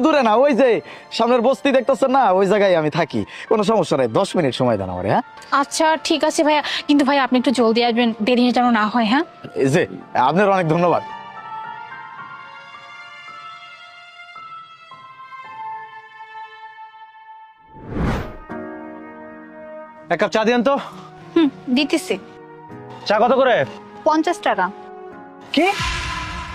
দূরে না, ওই যে সামনের বস্তি দেখতেছেন না, ওই জায়গায় আমি থাকি। কোনো সমস্যা নাই, 10 মিনিট সময় দেন আমার। হ্যাঁ আচ্ছা ঠিক আছে ভাইয়া, কিন্তু ভাই আপনি একটু জলদি আসবেন, দেরি যেন না হয়। হ্যাঁ এই যে আপনার অনেক ধন্যবাদ। এক কাপ চা দিয়েন তো। দিতেছি। চা কত করে? 50 টাকা। কি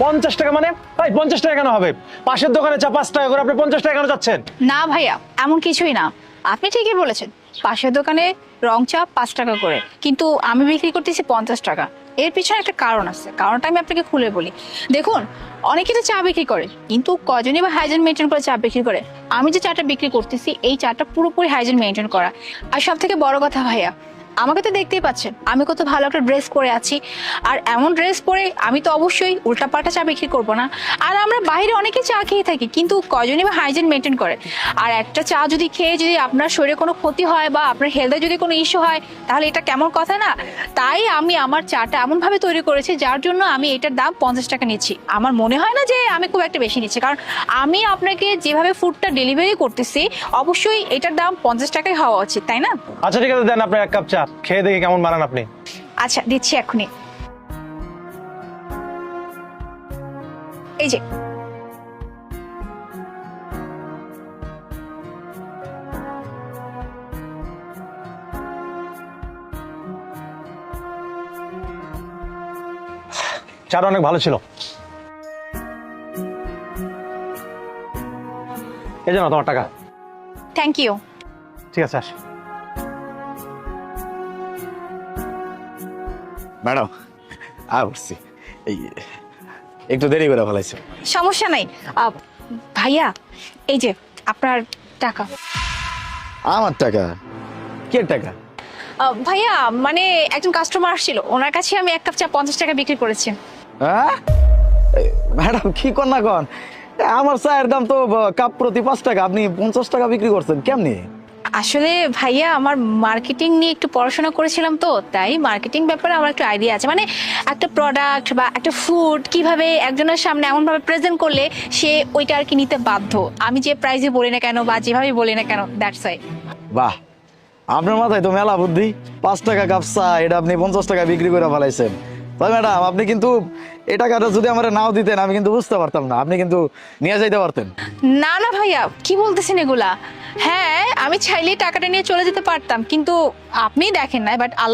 50 টাকা? মানে ভাই 50 টাকা কেন হবে? পাশের দোকানে চা 5 টাকা করে, আপনি 50 টাকা কেন চাচ্ছেন? না ভাইয়া, এমন কিছুই না, আপনি ঠিকই বলেছেন। পাশের দোকানে রং চা 5 টাকা করে, কিন্তু আমি বিক্রি করতেছি 50 টাকা। এর পিছনে একটা কারণ আছে, কারণটা আমি আপনাকে খুলে বলি। দেখুন, অনেকে তো চা বিক্রি করে, কিন্তু কজনই বা হাইজিন মেনটেন করে চা বিক্রি করে। আমি যে চাটা বিক্রি করতেছি, এই চাটা পুরোপুরি হাইজিন মেনটেন করা। আর সব থেকে বড় কথা ভাইয়া, আমাকে তো দেখতেই পাচ্ছেন আমি কত ভালো একটা ড্রেস পরে আছি। আর এমন ড্রেস পরে আমি তো অবশ্যই উল্টাপাল্টা চা বিক্রি করব না। আর আমরা বাইরে অনেকে চা খেয়ে থাকি, কিন্তু কজনই বা হাইজিন মেনটেন করে। আর একটা চা যদি খেয়ে যদি আপনার শরীরে কোনো ক্ষতি হয় বা আপনার হেলথে যদি কোনো ইস্যু হয়, তাহলে এটা কেমন কথা না? তাই আমি আমার চাটা এমনভাবে তৈরি করেছি, যার জন্য আমি এটার দাম 50 টাকা নিচ্ছি। আমার মনে হয় না যে আমি খুব একটা বেশি নিচ্ছি, কারণ আমি আপনাকে যেভাবে ফুডটা ডেলিভারি করতেছি, অবশ্যই এটার দাম 50 টাকাই হওয়া উচিত, তাই না? আচ্ছা ঠিক আছে, দেন আপনার এক কাপ চা, খেয়ে দেখি কেমন বানান আপনি। আচ্ছা দিচ্ছি এখনই। এই যে চাটা অনেক ভালো ছিল। এই জন্য তোমার টাকা। Thank you. ঠিক আছে, আসি। ম্যাডাম আসছি, এই একটু দেরি করে ফেলাইছে। সমস্যা নাই। ভাইয়া, এই যে আপনার টাকা। আমার টাকা? কে টাকা? ভাইয়া, মানে একজন কাস্টমার আসছিল, ওনার কাছে আমি এক কাপ চা 50 টাকা বিক্রি করেছি। হ্যাঁ ম্যাডাম, কি কর না কন, আমার চায়ের দাম তো কাপ প্রতি 5 টাকা, আপনি 50 টাকা বিক্রি করছেন কেমনি? আসলে ভাইয়া, আমার মার্কেটিং নিয়ে একটু পড়াশোনা করেছিলাম, তো তাই মার্কেটিং ব্যাপারে আমার একটু আইডিয়া আছে। মানে একটা প্রোডাক্ট বা একটা ফুড কিভাবে একজনের সামনে এমন ভাবে প্রেজেন্ট করলে সে ওইটা আর কি নিতে বাধ্য, আমি যে প্রাইসে বলি না কেন বা যেভাবে বলি না কেন, দ্যাটস ওয়াই। বাহ, আপনার মাথায় তো মেলা বুদ্ধি। 5 টাকা কাপ চা, এটা আপনি 50 টাকা বিক্রি করে ফেলাইছেন। তাই ম্যাডাম, আপনি কিন্তু এই টাকাটা যদি আমার নাও দিতেন, আমি কিন্তু বুঝতে পারতাম না, আপনি কিন্তু নিয়ে যাইতে পারতেন। না না ভাইয়া, কি বলতেছেন এগুলা? হ্যাঁ, আমি চাইলেই টাকাটা নিয়ে চলে যেতে পারতাম, কিন্তু আপনি দেখেন না, বাট